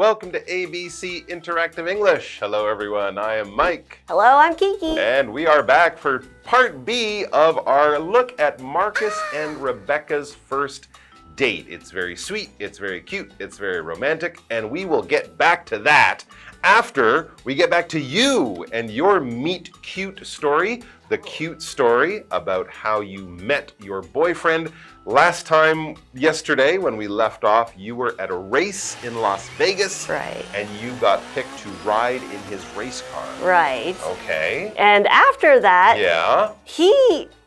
Welcome to ABC Interactive English. Hello, everyone. I am Mike. Hello, I'm Kiki. And we are back for part B of our look at Marcus and Rebecca's first date. It's very sweet, it's very cute, it's very romantic, and we will get back to that after we get back to you and your meet cute story, the cute story about how you met your boyfriend. Last time, yesterday, when we left off, you were at a race in Las Vegas. Right. And you got picked to ride in his race car. Right. Okay. And after that, yeah.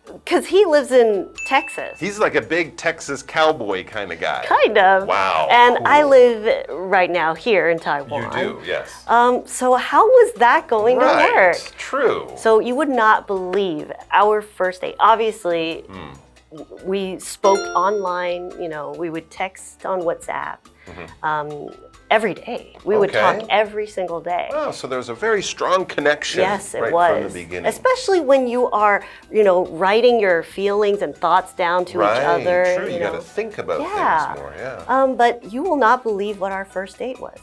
because he lives in Texas. He's like a big Texas cowboy kind of guy. Kind of. Wow. And cool. I live right now here in Taiwan. You do, yes. So how was that going to work? True. So you would not believe our first date. Obviously, we spoke online, we would text on WhatsApp every day. We would talk every single day. Oh, so there's a very strong connection right from the beginning. Especially when you are, writing your feelings and thoughts down to each other. True. You got to think about things more, yeah. But you will not believe what our first date was.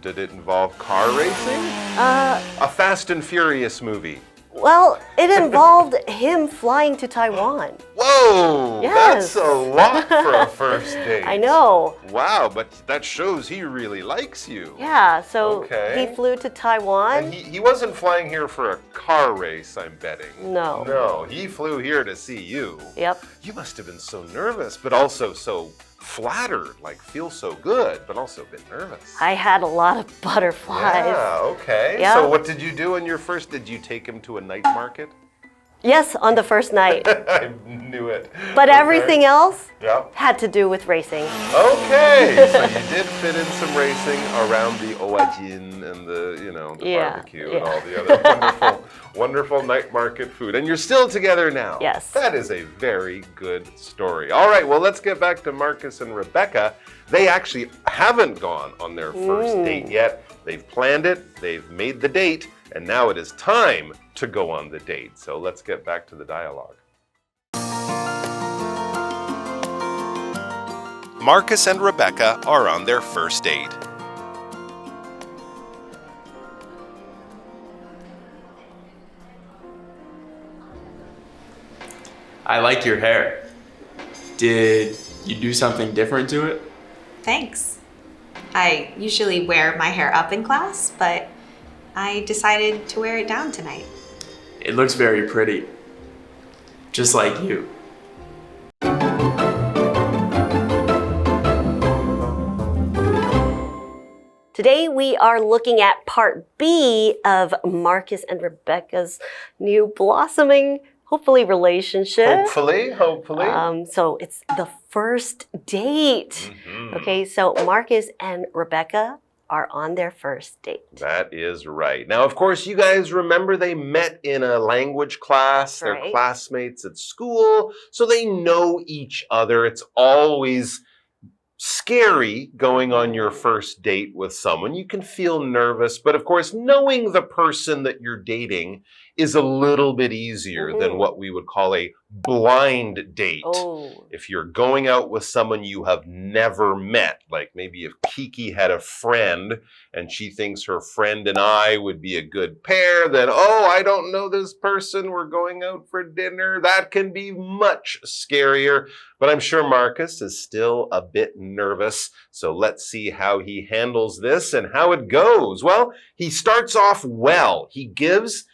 Did it involve car racing? A Fast and Furious movie. Well, it involved him flying to Taiwan. Whoa! Yes. That's a lot for a first date. I know. Wow, but that shows he really likes you. Yeah, so he flew to Taiwan. And he wasn't flying here for a car race, I'm betting. No. No, he flew here to see you. Yep. You must have been so nervous, but also so flattered, like feel so good, but also a bit nervous. I had a lot of butterflies. Yeah, okay. Yep. So what did you do on your first? Did you take him to a night market? Yes, on the first night. I knew it. But everything else Yep. had to do with racing. Okay, so you did fit in some racing around the oajin and the barbecue and all the other wonderful night market food. And you're still together now. Yes. That is a very good story. All right, well, let's get back to Marcus and Rebecca. They actually haven't gone on their first date yet. They've planned it, they've made the date, and now it is time to go on the date. So let's get back to the dialogue. Marcus and Rebecca are on their first date. I like your hair. Did you do something different to it? Thanks. I usually wear my hair up in class, but I decided to wear it down tonight. It looks very pretty. Just like you. Today we are looking at part B of Marcus and Rebecca's new blossoming, hopefully, relationship. Hopefully. So it's the first date. Okay, so Marcus and Rebecca are on their first date. That is right. Now, of course, you guys remember they met in a language class. They're classmates at school, so they know each other. It's always scary going on your first date with someone. You can feel nervous, but of course, knowing the person that you're dating is a little bit easier than what we would call a blind date. If you're going out with someone you have never met, like maybe if Kiki had a friend and she thinks her friend and I would be a good pair, then, I don't know this person, we're going out for dinner. That can be much scarier. But I'm sure Marcus is still a bit nervous. So let's see how he handles this and how it goes. Well, he starts off well. He gives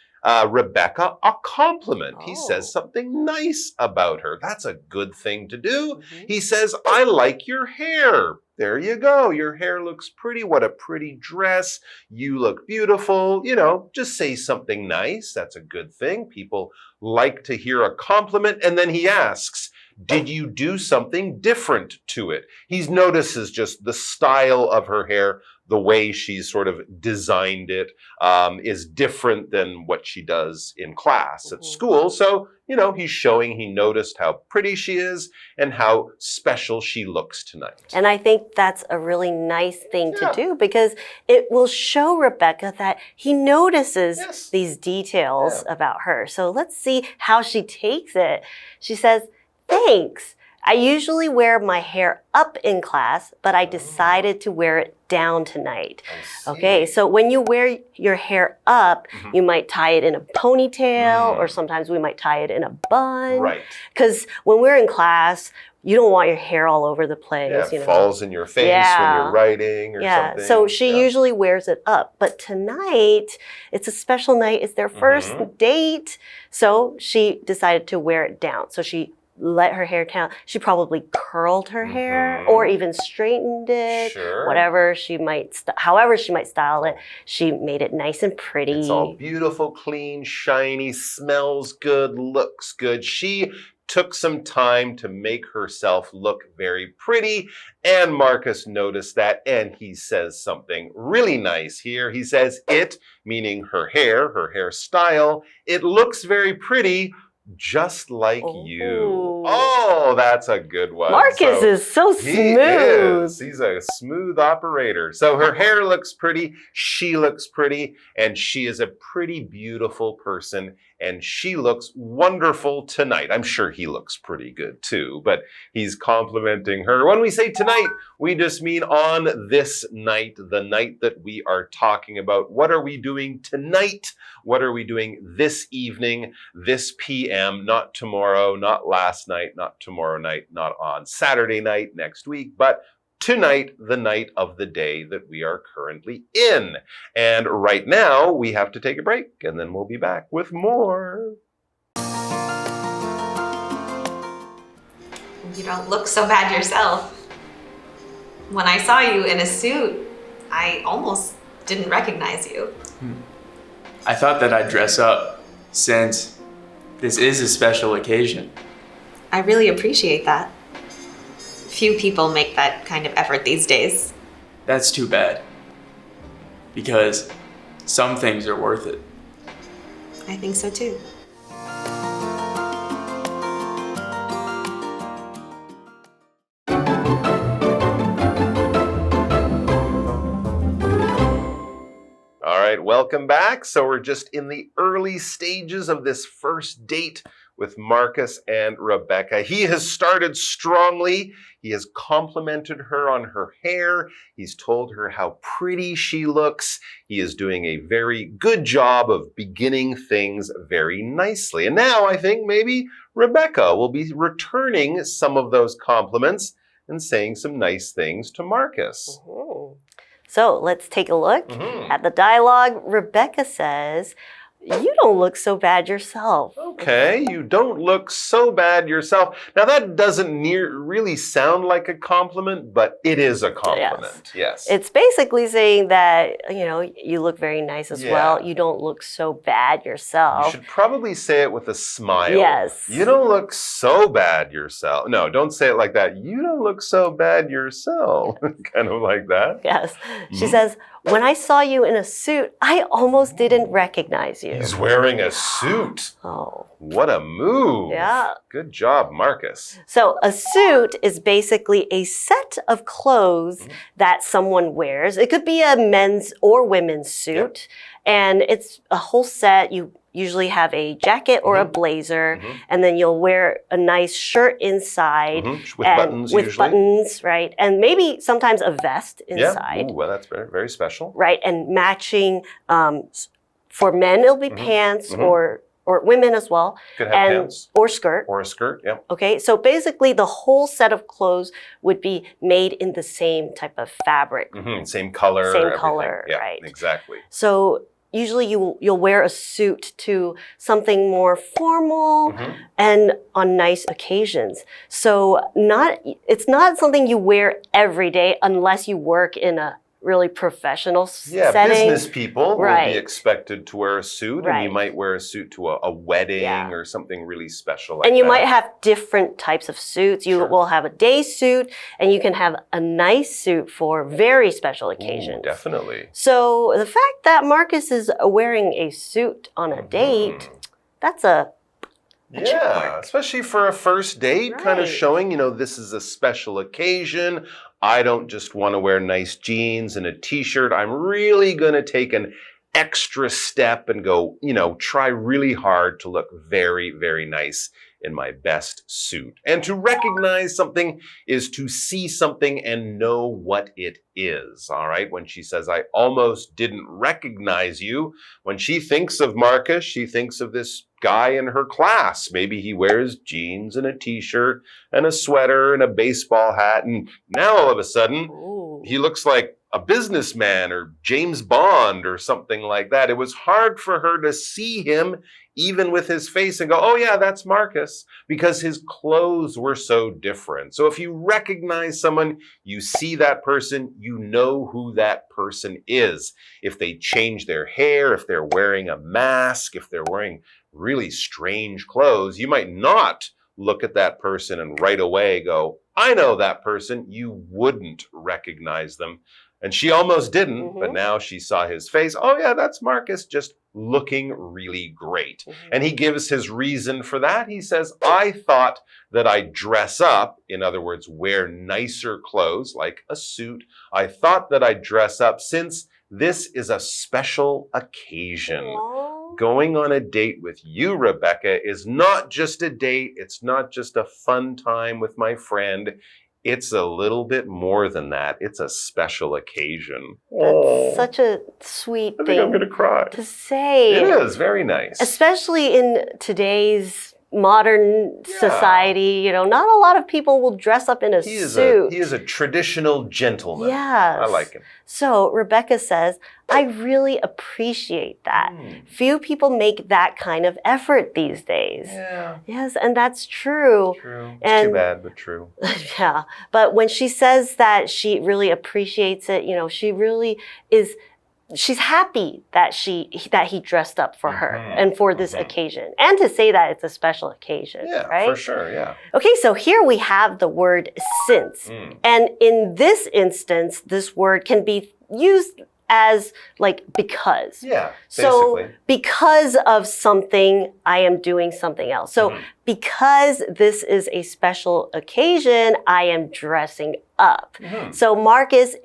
Rebecca a compliment. He says something nice about her. That's a good thing to do. He says, I like your hair. There you go. Your hair looks pretty. What a pretty dress. You look beautiful. Just say something nice. That's a good thing. People like to hear a compliment. And then he asks, did you do something different to it? He notices just the style of her hair, the way she's sort of designed it, is different than what she does in class at school. So, he's showing he noticed how pretty she is and how special she looks tonight. And I think that's a really nice thing to do because it will show Rebecca that he notices these details about her. So let's see how she takes it. She says, thanks. I usually wear my hair up in class, but I decided to wear it down tonight. Okay, so when you wear your hair up, you might tie it in a ponytail, or sometimes we might tie it in a bun. Right. Because when we're in class, you don't want your hair all over the place. Yeah, you it know? falls in your face when you're writing or something. So she usually wears it up. But tonight, it's a special night. It's their first date. So she decided to wear it down. So she let her hair down. She probably curled her hair or even straightened it. Sure. Whatever she might, however she might style it, she made it nice and pretty. It's all beautiful, clean, shiny, smells good, looks good. She took some time to make herself look very pretty, and Marcus noticed that, and he says something really nice here. He says it, meaning her hairstyle, it looks very pretty, just like you. Oh, that's a good one. Marcus is so smooth. He's a smooth operator. So her hair looks pretty, she looks pretty, and she is a pretty beautiful person, and she looks wonderful tonight. I'm sure he looks pretty good too, but he's complimenting her. When we say tonight, we just mean on this night, the night that we are talking about. What are we doing tonight? What are we doing this evening, this PM, not tomorrow, not last night, not tomorrow night, not on Saturday night next week, but tonight, the night of the day that we are currently in. And right now, we have to take a break, and then we'll be back with more. You don't look so bad yourself. When I saw you in a suit, I almost didn't recognize you. I thought that I'd dress up since this is a special occasion. I really appreciate that. Few people make that kind of effort these days. That's too bad. Because some things are worth it. I think so too. All right, welcome back. So we're just in the early stages of this first date with Marcus and Rebecca. He has started strongly. He has complimented her on her hair. He's told her how pretty she looks. He is doing a very good job of beginning things very nicely. And now I think maybe Rebecca will be returning some of those compliments and saying some nice things to Marcus. So let's take a look at the dialogue. Rebecca says, "You don't look so bad yourself." Okay, you don't look so bad yourself. Now that doesn't really sound like a compliment, but it is a compliment. Yes. It's basically saying that, you know, you look very nice as well. You don't look so bad yourself. You should probably say it with a smile. Yes. You don't look so bad yourself. No, don't say it like that. You don't look so bad yourself. Kind of like that. Yes. She says, "When I saw you in a suit, I almost didn't recognize you." He's wearing a suit. Oh. What a move. Yeah. Good job, Marcus. So a suit is basically a set of clothes that someone wears. It could be a men's or women's suit. And it's a whole set. You usually have a jacket or a blazer, and then you'll wear a nice shirt inside. With buttons with usually. buttons, right? And maybe sometimes a vest inside. Yeah, well, that's very, very special. Right, and matching, for men it'll be pants or women as well. Could have pants. Or skirt. Or a skirt, yeah. Okay, so basically the whole set of clothes would be made in the same type of fabric. Same color. Same everything. color, Yeah, right. Exactly. So usually you'll wear a suit to something more formal and on nice occasions. So it's not something you wear every day unless you work in a really professional setting. Business people will be expected to wear a suit, and you Right. might wear a suit to a wedding or something really special like And you that. might have different types of suits. You will have a day suit, and you can have a nice suit for very special occasions. Ooh, definitely. So the fact that Marcus is wearing a suit on a date, that's a check mark. Especially for a first date, kind of Right. showing, you know, this is a special occasion. I don't just want to wear nice jeans and a t-shirt. I'm really going to take an extra step and go, you know, try really hard to look very, very nice in my best suit. And to recognize something is to see something and know what it is. All right. When she says, I almost didn't recognize you, when she thinks of Marcus, she thinks of this guy in her class. Maybe he wears jeans and a t-shirt and a sweater and a baseball hat. And now all of a sudden, he looks like a businessman or James Bond or something like that. It was hard for her to see him even with his face and go, oh yeah, that's Marcus, because his clothes were so different. So if you recognize someone, you see that person, you know who that person is. If they change their hair, if they're wearing a mask, if they're wearing really strange clothes, you might not look at that person and right away go, I know that person. You wouldn't recognize them. And she almost didn't, but now she saw his face. Oh yeah, that's Marcus, just looking really great. And he gives his reason for that. He says, I thought that I'd dress up, in other words, wear nicer clothes like a suit. I thought that I'd dress up since this is a special occasion. Going on a date with you, Rebecca, is not just a date. It's not just a fun time with my friend. It's a little bit more than that. It's a special occasion. That's such a sweet thing I'm going to cry. to say. It is very nice. Especially in today's modern society, you know, not a lot of people will dress up in a suit. He is a traditional gentleman. Yes. I like him. So Rebecca says, I really appreciate that. Few people make that kind of effort these days. Yeah. Yes, and that's true. True. And too bad, but true. yeah, but when she says that she really appreciates it, you know, she really is. She's happy that he dressed up for her and for this occasion, and to say that it's a special occasion, right? For sure, yeah. Okay, so here we have the word since. And in this instance, this word can be used as like because. Yeah, so basically. Because of something, I am doing something else. So because this is a special occasion, I am dressing up. So Marcus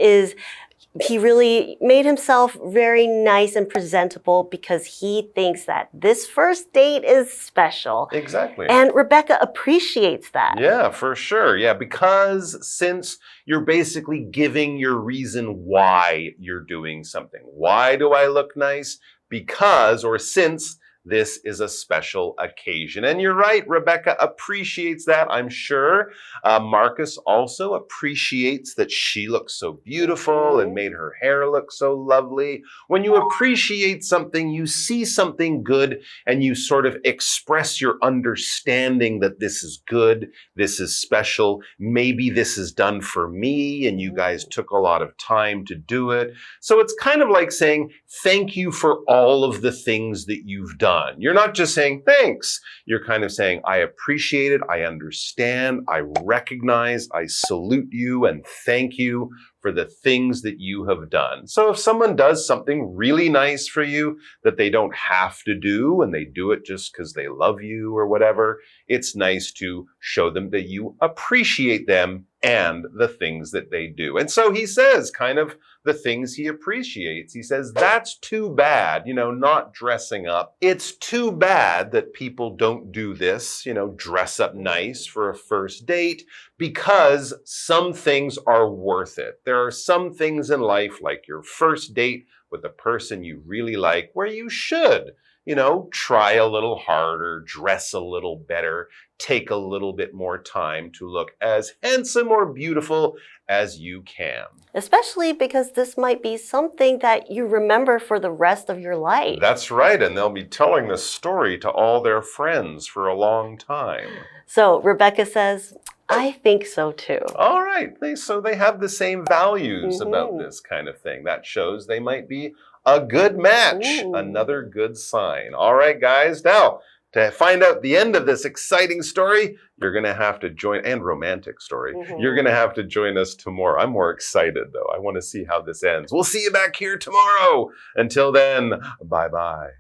he really made himself very nice and presentable because he thinks that this first date is special. Exactly. And Rebecca appreciates that. Yeah, for sure. Yeah, because since you're basically giving your reason why you're doing something. Why do I look nice? Because, or since, this is a special occasion. And you're right, Rebecca appreciates that, I'm sure. Marcus also appreciates that she looks so beautiful and made her hair look so lovely. When you appreciate something, you see something good and you sort of express your understanding that this is good, this is special, maybe this is done for me and you guys took a lot of time to do it. So it's kind of like saying, thank you for all of the things that you've done. You're not just saying thanks. You're kind of saying, I appreciate it. I understand. I recognize. I salute you and thank you for the things that you have done. So if someone does something really nice for you that they don't have to do and they do it just because they love you or whatever, it's nice to show them that you appreciate them and the things that they do. And so he says kind of the things he appreciates. He says, that's too bad, you know, not dressing up. It's too bad that people don't do this, you know, dress up nice for a first date, because some things are worth it. There are some things in life, like your first date with a person you really like, where you should, you know, try a little harder, dress a little better, take a little bit more time to look as handsome or beautiful as you can. Especially because this might be something that you remember for the rest of your life. That's right, and they'll be telling this story to all their friends for a long time. So Rebecca says, I think so too. All right, so they have the same values about this kind of thing. That shows they might be a good match. Another good sign. All right, guys. Now, to find out the end of this exciting story, you're going to have to join, and romantic story, you're going to have to join us tomorrow. I'm more excited, though. I want to see how this ends. We'll see you back here tomorrow. Until then, bye-bye.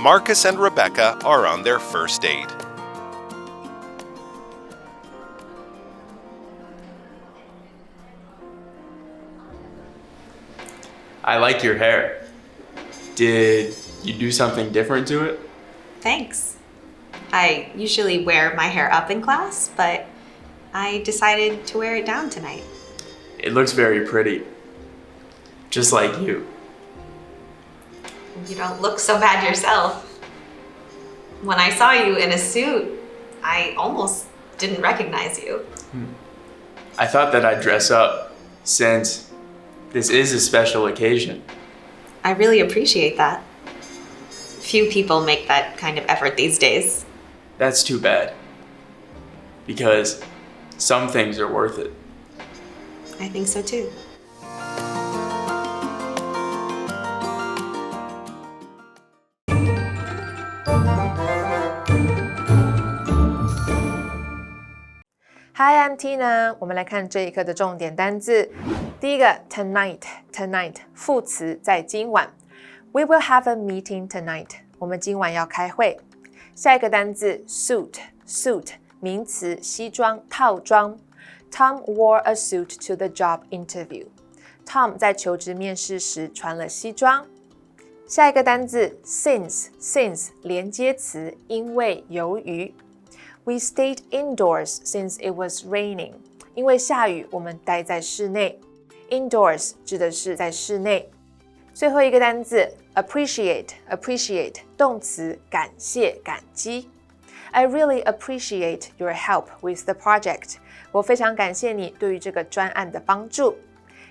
Marcus and Rebecca are on their first date. I like your hair. Did you do something different to it? Thanks. I usually wear my hair up in class, but I decided to wear it down tonight. It looks very pretty. Just like you. You don't look so bad yourself. When I saw you in a suit, I almost didn't recognize you. I thought that I'd dress up since this is a special occasion. I really appreciate that. Few people make that kind of effort these days. That's too bad. Because some things are worth it. I think so too. Hi, I'm Tina. 我们来看这一课的重点单字。第一个 tonight 副词在今晚。We will have a meeting tonight. 我们今晚要开会。下一个单字 suit 名词西装套装。Tom wore a suit to the job interview. Tom 在求职面试时穿了西装。下一个单字 since 连接词因为由于。We stayed indoors since it was raining. 因为下雨，我们待在室内。Indoors 指的是在室内。最后一个单字 appreciate 动词感谢感激。I really appreciate your help with the project. 我非常感谢你对于这个专案的帮助。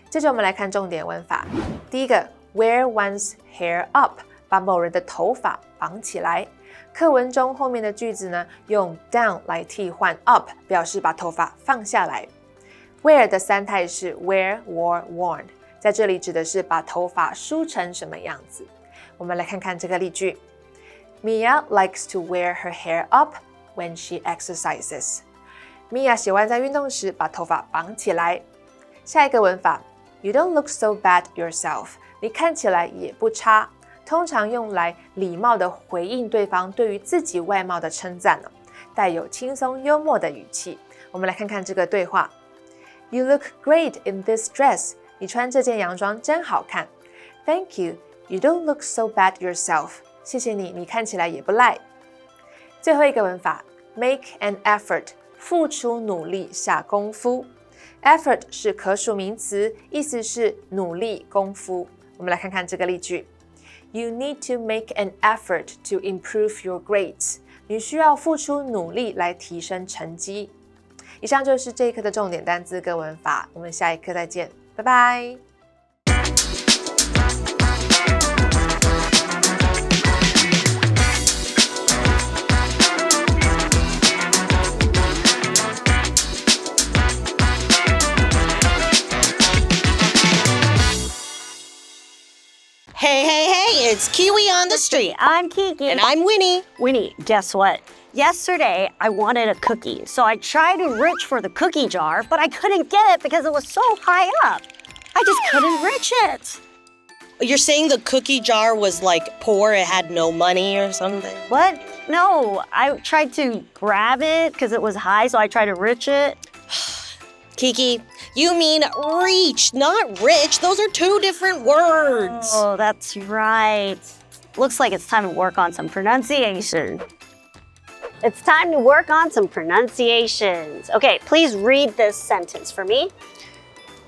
接着我们来看重点文法。第一个 wear one's hair up 把某人的头发绑起来。课文中后面的句子呢，用 down 来替换 up， 表示把头发放下来。wear 的三态是 wear, wore, worn， 在这里指的是把头发梳成什么样子。我们来看看这个例句。Mia likes to wear her hair up when she exercises. Mia 喜欢在运动时把头发绑起来。下一个文法 You don't look so bad yourself. 你看起来也不差。通常用来礼貌地回应对方对于自己外貌的称赞，带有轻松幽默的语气。我们来看看这个对话。You look great in this dress. 你穿这件洋装真好看。Thank you. You don't look so bad yourself. 谢谢你，你看起来也不赖。最后一个文法 make an effort. 付出努力下功夫。Effort 是可数名词，意思是努力功夫。我们来看看这个例句。You need to make an effort to improve your grades. 你需要付出努力来提升成绩。以上就是这一课的重点单字跟文法，我们下一课再见，拜拜。Hey, it's Kiwi on the street. I'm Kiki. And I'm Winnie. Winnie, guess what? Yesterday, I wanted a cookie, so I tried to reach for the cookie jar, but I couldn't get it because it was so high up. I just couldn't reach it. You're saying the cookie jar was like poor, it had no money or something? What? No, I tried to grab it because it was high, so I tried to reach it. Kiki, you mean reach, not rich. Those are two different words. Oh, that's right. Looks like it's time to work on some pronunciation. It's time to work on some pronunciations. Okay, please read this sentence for me.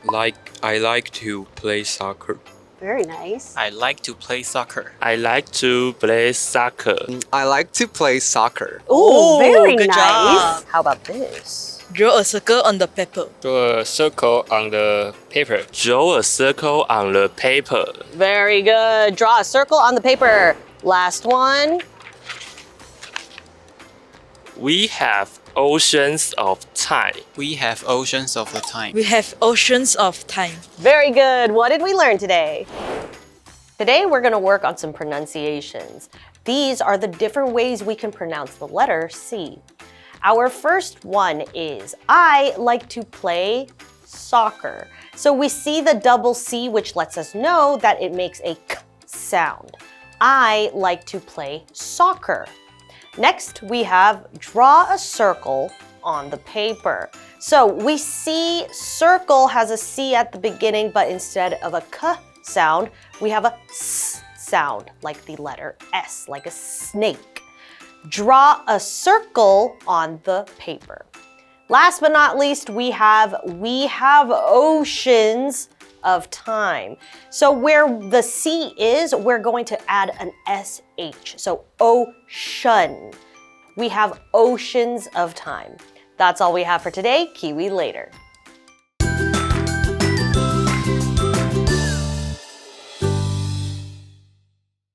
I like to play soccer. Very nice. I like to play soccer. I like to play soccer. I like to play soccer. Oh, very good nice. job. How about this? Draw a circle on the paper. Draw a circle on the paper. Draw a circle on the paper. Very good. Draw a circle on the paper. Last one. We have oceans of time. We have oceans of the time. We have oceans of time. Very good. What did we learn today? Today we're going to work on some pronunciations. These are the different ways we can pronounce the letter C. Our first one is I like to play soccer. So we see the double C, which lets us know that it makes a K sound. I like to play soccer. Next, we have draw a circle on the paper. So we see circle has a C at the beginning, but instead of a K sound, we have a S sound, like the letter S, like a snake. Draw a circle on the paper. Last but not least, we have oceans of time. So where the C is, we're going to add an SH. So ocean. We have oceans of time. That's all we have for today. Kiwi later.